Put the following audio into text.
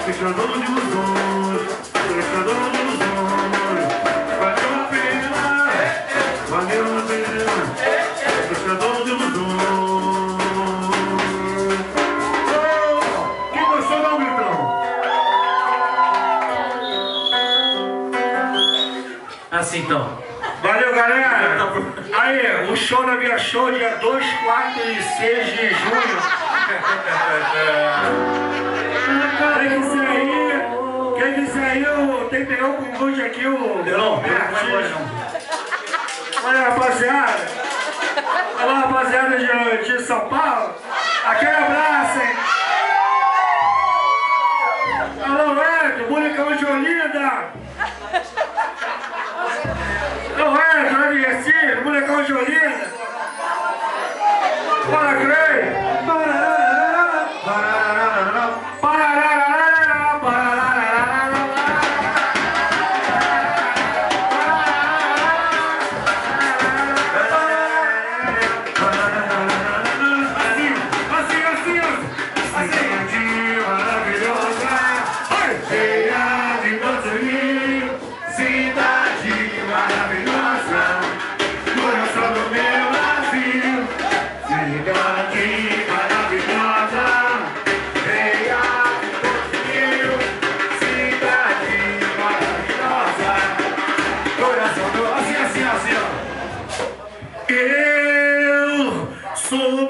Pescador de ilusões, pescador de ilusões, valeu a pena, pescador de ilusões. Oh, quem gostou dá um gritão. Assim então. Valeu, galera. Aí, o show da Via Show, dia 2, 4 e 6 de junho. Quem quiser aí, tem que pegar o convite aqui, o... Não, Olha, rapaziada. Alô, rapaziada de São Paulo. Aquele abraço, hein? Alô, Edson, bonecão de Olinda. Alô, Edson, de Recife, bonecão de Olinda. Bora, Grey. Eu sou